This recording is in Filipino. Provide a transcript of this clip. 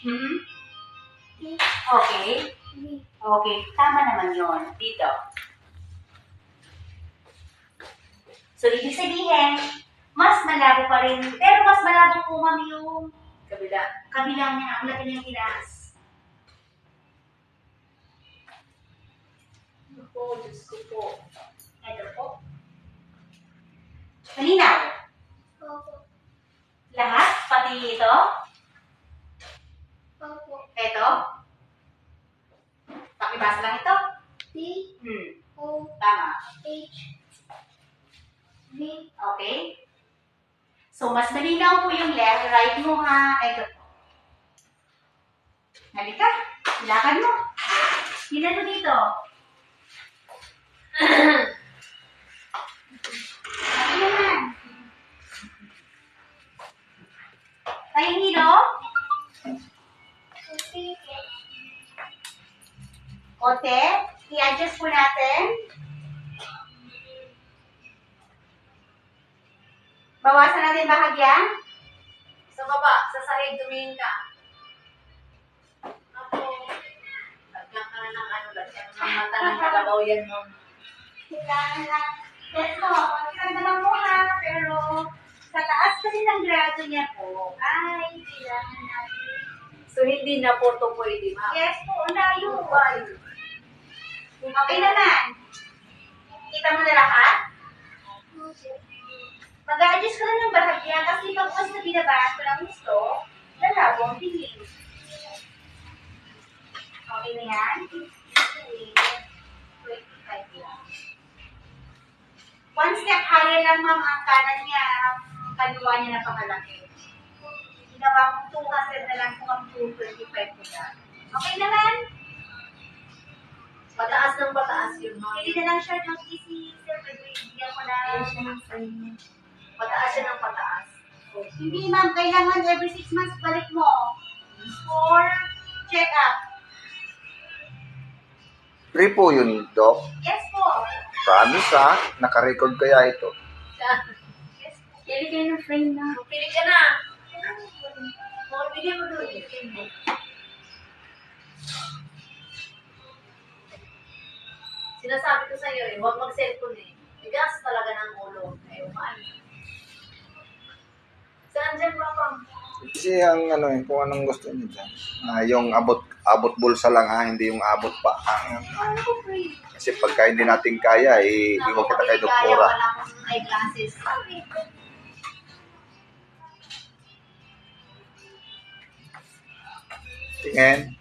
Hmm? Okay. Okay, tama naman yun. Dito. So, ibig sabihin, mas malabo pa rin. Pero mas malabo po, ma'am, yung kabilang niya. Ang laki niya yung tinaas. Ako, Diyos ko po. Ito po. Malinaw? Lahat? Pati ito? Ito? Pakibasa lang ito? Tama. Okay. So, mas malinaw po yung left, right mo ha. Ito po. Halika. Lakad mo. Tingnan mo dito. Ano naman? Tayong hilo. Konti. I-adjust po natin. Bawasan natin bahagya. Sa baba, sa sahig, tumingin ka. Ako, lagyan ka na ng ano, lagyan ng mata ng kalabaw yan mo. Kailangan lang. Yes po. Magkanda lang po ha. Pero sa taas kasi ng grado niya po, ay kailangan natin. So, hindi na po ito pwede, ma'am. Yes po. Layo. Okay naman. Kita mo na lahat? Mag-a-adjust ka lang ng bahagya kasi pag mas na binabaan ko lang gusto, lalabo ang tingin. Okay na yan? 25 lang. One step higher lang, ma'am, ang kanan niya, ang kaliwa niya napakalaki. Ginawa kong 200 na lang kung ang 225 ko na. Okay naman? Pataas ng pataas yun, ma'am. Hindi na lang siya ng easy, sir, bigyan ko na. Pataas siya ng pataas. Hindi, ma'am, kailangan every 6 months balik mo for check-up. Free po yun, Doc. Yes po. Promise ha, nakarecord kaya ito. Yes po. Pili kayo ng frame na. Pili ka na. Pili mo doon. Sinasabi ko sa'yo eh, huwag mag-cellphone eh. Bigas talaga ng ulo. Ayaw man. Saan dyan ba pang? Kasi ang ano eh, kung anong gusto niyo dyan. Yung abot bulsa lang ha, hindi yung abot pa. Ano po, free? Kasi pagka hindi natin kaya, iwan kita kay doktora. Wala akong eyeglasses. Tingin.